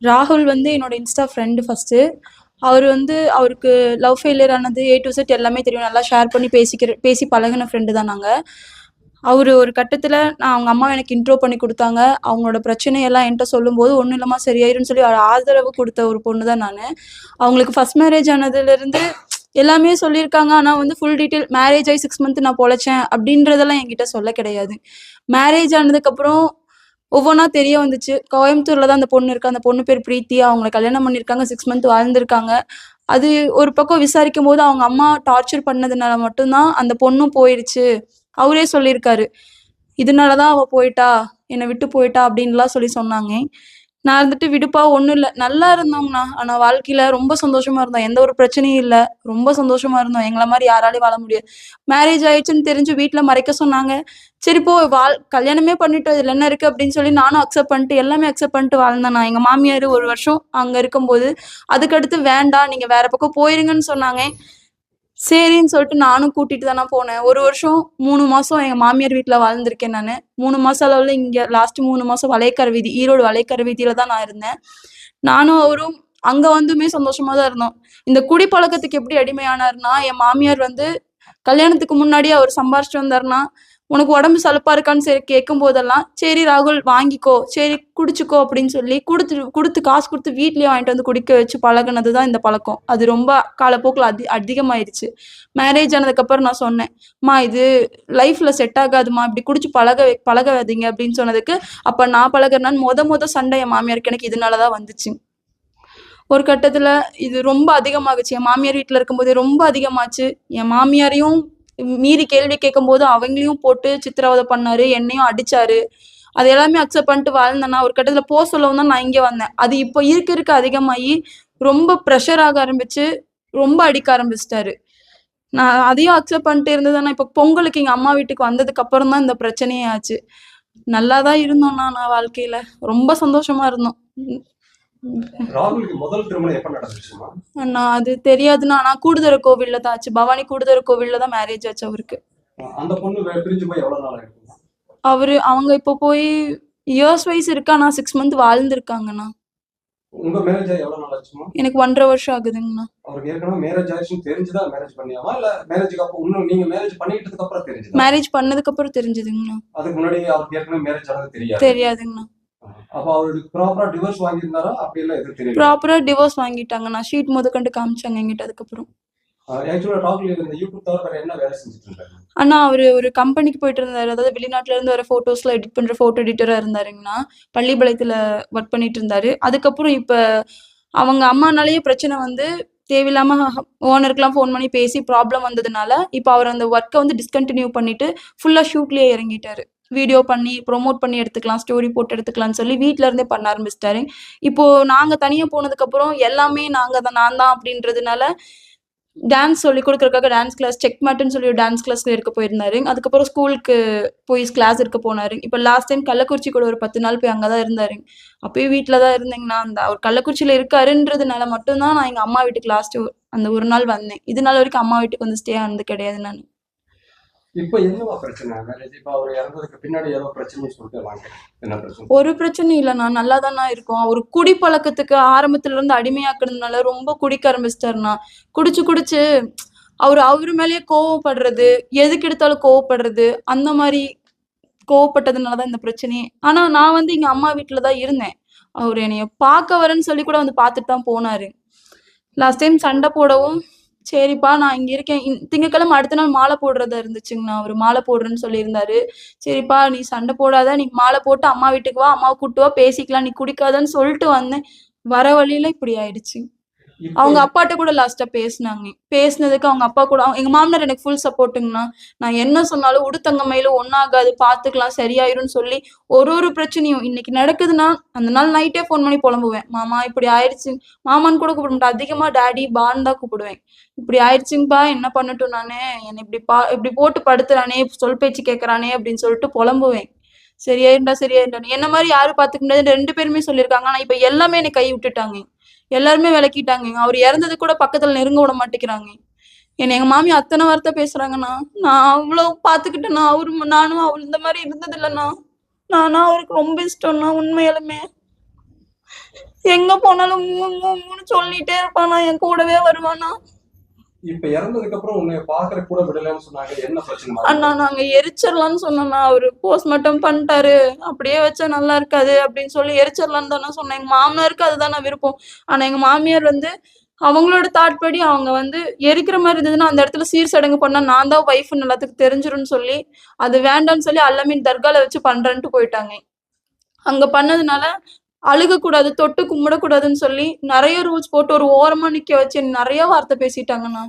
ராகுல் வந்து என்னோட இன்ஸ்டா ஃப்ரெண்டு ஃபர்ஸ்ட்டு. அவர் வந்து அவருக்கு லவ் ஃபெயிலியர் ஆனது ஏ டு செட் எல்லாமே தெரியும். நல்லா ஷேர் பண்ணி பேசி பழகுன ஃப்ரெண்டு தான் நாங்க. அவரு ஒரு கட்டத்துல அவங்க அம்மா எனக்கு இன்ட்ரோ பண்ணி குடுத்தாங்க. அவங்களோட பிரச்சனையெல்லாம் என்ட்ட சொல்லும்போது, "ஒண்ணும் இல்லம்மா சரியாயிரும்னு" சொல்லி ஆதரவு குடுத்த ஒரு பொண்ணு தான் நானு. அவங்களுக்கு ஃபர்ஸ்ட் மேரேஜ் ஆனதுலருந்து எல்லாமே சொல்லியிருக்காங்க. ஆனா வந்து ஃபுல் டீட்டெயில் மேரேஜ் ஆயி 6 மந்த் நான் பொழச்சேன் அப்படின்றதெல்லாம் என்கிட்ட சொல்ல கிடையாது. மேரேஜ் ஆனதுக்கப்புறம் ஒவ்வொன்னா தெரிய வந்துச்சு. கோயம்புத்தூர்ல தான் அந்த பொண்ணு இருக்கா. அந்த பொண்ணு பேர் பிரீத்தி. அவங்கள கல்யாணம் பண்ணியிருக்காங்க. 6 மந்த் வாழ்ந்திருக்காங்க. அது ஒரு பக்கம் விசாரிக்கும்போது அவங்க அம்மா டார்ச்சர் பண்ணதுனால மட்டும் தான் அந்த பொண்ணும் போயிருச்சு. அவரே சொல்லியிருக்காரு. இதனால தான் அவ போயிட்டா, என்ன விட்டு போயிட்டா அப்படின்லாம் சொன்னாங்க. நான் இருந்துட்டு விடுப்பா ஒண்ணும் இல்ல. நல்லா இருந்தோங்கண்ணா. ஆனா வாழ்க்கையில ரொம்ப சந்தோஷமா இருந்தோம். எந்த ஒரு பிரச்சனையும் இல்ல. ரொம்ப சந்தோஷமா இருந்தோம். எங்கள மாரி யாராலயும் வாழ முடியாது. மேரேஜ் ஆயிடுச்சுன்னு தெரிஞ்சு வீட்ல மறைக்க சொன்னாங்க. சரி போ கல்யாணமே பண்ணிட்டோம். இதுல என்ன இருக்கு அப்படின்னு சொல்லி நானும் அக்செப்ட் பண்ணிட்டு எல்லாமே அக்செப்ட் பண்ணிட்டு வாழ்ந்தேன் நான். எங்க மாமியார் 1 வருஷம் அங்க இருக்கும்போது, அதுக்கடுத்து வேண்டாம் நீங்க வேற பக்கம் போயிருங்கன்னு சொன்னாங்க. சரின்னு சொல்லிட்டு நானும் கூட்டிட்டு தானே போனேன். 1 வருஷம் 3 மாசம் எங்க மாமியார் வீட்ல வாழ்ந்திருக்கேன் நானு. 3 மாசம் அளவுல இங்க லாஸ்ட் 3 மாசம் வளையக்கரை வீதி, ஈரோடு வளையக்கரை வீதியில தான் நான் இருந்தேன். நானும் அவரும் அங்க வந்துமே சந்தோஷமா தான் இருந்தோம். இந்த குடிப்பழக்கத்துக்கு எப்படி அடிமையானாருன்னா, என் மாமியார் வந்து கல்யாணத்துக்கு முன்னாடியே அவர் சம்பாரிச்சுட்டு வந்தாருன்னா, "உனக்கு உடம்பு சலுப்பா இருக்கான்னு" சரி கேட்கும்போதெல்லாம், "சரி ராகுல் வாங்கிக்கோ, சரி குடிச்சுக்கோ" அப்படின்னு சொல்லி குடுத்து காசு குடுத்து வீட்லயே வாங்கிட்டு வந்து குடிக்க வச்சு பழகுனது தான் இந்த பழக்கம். அது ரொம்ப காலப்போக்குல அதிகமாயிருச்சு. மேரேஜ் ஆனதுக்கப்புறம் நான் சொன்னேன், "அம்மா இது லைஃப்ல செட் ஆகாதும்மா. இப்படி குடிச்சு பழகாதீங்க" அப்படின்னு சொன்னதுக்கு, அப்ப நான் பழகுறேனான்னு மொத சண்டை என் மாமியாருக்கு எனக்கு இதனால தான் வந்துச்சு. ஒரு கட்டத்துல இது ரொம்ப அதிகமாகுச்சு. என் மாமியார் வீட்ல இருக்கும்போதே ரொம்ப அதிகமாச்சு. என் மாமியாரையும் மீறி கேள்வி கேட்கும்போது அவங்களையும் போட்டு சித்திரவதை பண்ணாரு. என்னையும் அடிச்சாரு. அது எல்லாமே அக்செப்ட் பண்ணிட்டு வாழ்ந்தேன்னா, ஒரு கட்டத்துல சொல்லவும் தான் நான் இங்க வந்தேன். அது இப்போ இருக்க அதிகமாயி ரொம்ப ப்ரெஷர் ஆக ஆரம்பிச்சு, ரொம்ப அடிக்க ஆரம்பிச்சுட்டாரு. நான் அதையும் அக்செப்ட் பண்ணிட்டு இருந்ததுன்னா, இப்போ பொங்கலுக்கு எங்க அம்மா வீட்டுக்கு வந்ததுக்கு அப்புறம் தான் இந்த பிரச்சனையே ஆச்சு. நல்லா தான் இருந்தோம்ண்ணா நான் வாழ்க்கையில. ரொம்ப சந்தோஷமா இருந்தோம். ராகுலுக்கு முதல் திருமணம் எப்ப நடந்துச்சுமா? அண்ணா அது தெரியாதுண்ணா. ஆனா கூடுதர கோவில்ல தான் ஆச்சு. பவானி கூடுதர கோவில்ல தான் மேரேஜ் ஆச்சு அவருக்கு. அந்த பொண்ணு பிரிஞ்சு போய் எவ்வளவு நாள் ஆயிருக்கு? அவங்க இப்போ போய் இயர்ஸ் வைஸ் இருக்கா. நான் 6 மந்த் வாழ்ந்திருக்காங்கண்ணா. உங்க மேரேஜ் ஆகி எவ்வளவு நாள் ஆச்சுமா? எனக்கு 1.5 வருஷம் ஆகுதுங்கண்ணா. அவருக்கு ஏற்கனவே மேரேஜ் ஆயிடுச்சுன்னு தெரிஞ்சுதான் மேரேஜ் பண்ணியாமா, இல்ல மேரேஜுக்கு அப்புறம் இன்னும் நீங்க மேரேஜ் பண்ணிட்டதுக்கு அப்புறம் தெரிஞ்சுதா? மேரேஜ் பண்ணதுக்கு அப்புறம் தெரிஞ்சதுங்கண்ணா. அதுக்கு முன்னாடி அவருக்கு ஏற்கனவே மேரேஜ் ஆனது தெரியாது? தெரியாதுங்கண்ணா. அப்ப அவருக்கு ப்ராப்பரா டிவோர்ஸ் வாங்கியிருந்தாரா? அப்படி எல்லாம் எதுவும் தெரியல. ப்ராப்பரா டிவோர்ஸ் வாங்கிட்டாங்கண்ணா. ஷீட் முதற்கொண்டு காமிச்சாங்க என்கிட்ட அதுக்கப்புறம். ஆக்சுவலா ராகுல் இந்த யூடியூப் தவிர வேற என்ன வேலை செஞ்சுட்டு இருந்தாரு? அண்ணா அவரு ஒரு கம்பெனிக்கு போயிட்டு இருந்தாரு. அதாவது வெளிநாட்டுல இருந்து வர போட்டோஸ்லாம் எடிட் பண்ற போட்டோ எடிட்டரா இருந்தாருங்கண்ணா. பள்ளிப்பாளையத்துல ஒர்க் பண்ணிட்டு இருந்தாரு. அதுக்கப்புறம் இப்ப அவங்க அம்மானாலேயே பிரச்சனை வந்து தேவையில்லாம ஓனருக்குலாம் ஃபோன் பண்ணி பேசி ப்ராப்ளம் வந்ததுனால, இப்ப அவர் அந்த ஒர்க்க வந்து டிஸ்கன்டினியூ பண்ணிட்டு ஃபுல்லா ஷூட்லயே இறங்கிட்டாரு. வீடியோ பண்ணி, ப்ரொமோட் பண்ணி எடுத்துக்கலாம், ஸ்டோரி போட்டு எடுத்துக்கலாம்னு சொல்லி வீட்ல இருந்தே பண்ண ஆரம்பிச்சுட்டாரு. இப்போ நாங்க தனியா போனதுக்கப்புறம் எல்லாமே நான் தான் அப்படின்றதுனால டான்ஸ் சொல்லிக் குடுக்கறதுக்காக டான்ஸ் கிளாஸ் செக் மேட்டுன்னு சொல்லி ஒரு டான்ஸ் கிளாஸ்க்கு எடுக்க போயிருந்தாரு. அதுக்கப்புறம் ஸ்கூலுக்கு போய் கிளாஸ் எடுக்க போனாரு. இப்ப லாஸ்ட் டைம் கள்ளக்குறிச்சி கூட ஒரு 10 நாள் போய் அங்க தான் இருந்தாரு. அப்பயும் வீட்ல தான் இருந்தேங்கண்ணா. அவர் கள்ளக்குறிச்சியில இருக்காருன்றதுனால மட்டும் தான் நான் எங்க அம்மா வீட்டுக்கு லாஸ்ட் அந்த ஒரு நாள் வந்தேன். இது நாள் வரைக்கும் அம்மா வீட்டுக்கு வந்து ஸ்டே ஆனது கிடையாது நானு. இப்ப என்னவா பிரச்சனை? மேரேஜ் இப்ப அவர் இறந்ததுக்கு பின்னாடி ஏதோ பிரச்சனைன்னு சொல்லிட்டு வாங்க. என்ன பிரச்சனை? ஒரு பிரச்சனையும் இல்லண்ணா. நல்லா தாண்ணா இருக்கோம். அவரு குடிப்பழக்கத்துக்கு ஆரம்பத்துல இருந்து அடிமையாக்குனதுனால ரொம்ப குடிக்க ஆரம்பிச்சுட்டாருண்ணா. குடிச்சு அவரு மேலயே கோவப்படுறது, எதுக்கு எடுத்தாலும் கோவப்படுறது, அந்த மாரி கோவப்பட்டதுனால தான் இந்த பிரச்சனையே. ஆனா நான் வந்து எங்க அம்மா வீட்ல தான் இருந்தேன். அவரு என்னைய பார்க்க வரேன்னு சொல்லி கூட வந்து பார்த்துட்டு தான் போனாரு. லாஸ்ட் டைம் சண்டை போடவும், சரிப்பா நான் இங்க இருக்கேன். திங்கட்கிழமை அடுத்த நாள் மாலை போடுறதா இருந்துச்சுங்கண்ணா. அவரு மாலை போடுறேன்னு சொல்லியிருந்தாரு. சரிப்பா நீ சண்டை போடாத, நீ மாலை போட்டு அம்மா வீட்டுக்கு வா, அம்மாவ கூட்டு வா பேசிக்கலாம், நீ குடிக்காதன்னு சொல்லிட்டு வந்தேன். வர வழியில இப்படி ஆயிடுச்சு. அவங்க அப்பாட்ட கூட லாஸ்டா பேசினாங்க. பேசினதுக்கு அவங்க அப்பா கூட எங்க மாமனார் எனக்கு ஃபுல் சப்போர்ட்டுங்கண்ணா. நான் என்ன சொன்னாலும் உடுத்தங்கமையில ஒண்ணாகாது, பாத்துக்கலாம் சரியாயிரும்னு சொல்லி ஒரு பிரச்சனையும் இன்னைக்கு நடக்குதுன்னா அந்த நாள் நைட்டே ஃபோன் பண்ணி புலம்புவேன். மாமா இப்படி ஆயிடுச்சு. மாமான்னு கூட கூப்பிட மாட்டேன். அதிகமா டாடி பான்னு தான் கூப்பிடுவேன். இப்படி ஆயிடுச்சுங்கப்பா என்ன பண்ணட்டும் நானு, என்னை இப்படி போட்டு படுத்துறானே, சொல் பேச்சு கேட்கறானே அப்படின்னு சொல்லிட்டு புலம்புவேன். சரியாயிருண்டா என்ன மாதிரி யாரும் பாத்துக்க முடியாது 2 பேருமே சொல்லியிருக்காங்க. ஆனா இப்ப எல்லாமே என்னை கை விட்டுட்டாங்க. எல்லாருமே விளக்கிட்டாங்க. அவர் இறந்தது கூட பக்கத்துல நெருங்க விட மாட்டேங்கிறாங்க. எங்க மாமி அத்தனை வார்த்தை பேசுறாங்கண்ணா. நான் அவ்வளவு பாத்துக்கிட்டேண்ணா. நானும் அவள் இந்த மாதிரி இருந்தது இல்லைண்ணா. நானா அவருக்கு ரொம்ப இஷ்டம்ண்ணா உண்மையாலுமே. எங்க போனாலும் மூன்னு சொல்லிட்டே இருப்பானா, என் கூடவே வருவானா. இப்ப இறந்ததுக்கு அப்புறம் உன்னை பாக்குற கூட விடலன்னு சொன்னாங்க. என்ன பிரச்சனை அண்ணா நாங்க எரிச்சிடலாம்னு சொன்னோம்னா, அவரு போஸ்ட்மார்ட்டம் பண்ணிட்டாரு. அப்படியே வச்சா நல்லா இருக்காது அப்படின்னு சொல்லி எரிச்சிடலான்னு தானே சொன்னேன். எங்க மாமனாருக்கு அதுதான் விருப்பம். ஆனா எங்க மாமியார் வந்து அவங்களோட தாட் படி அவங்க வந்து எரிக்கிற மாதிரி இருந்ததுன்னா அந்த இடத்துல சீர் சடங்கு பண்ணா நான் தான் ஒய்ஃப்னு எல்லாத்துக்கும் தெரிஞ்சிரும்னு சொல்லி அது வேண்டாம்னு சொல்லி அல்லமீன் தர்கால வச்சு பண்றேன்ட்டு போயிட்டாங்க. அங்க பண்ணதுனால அழுகக்கூடாது, தொட்டு கும்பிடக்கூடாதுன்னு சொல்லி நிறைய ரூல்ஸ் போட்டு ஒரு ஓரமா நிக்க வச்சு நிறைய வார்த்தை பேசிட்டாங்கண்ணா.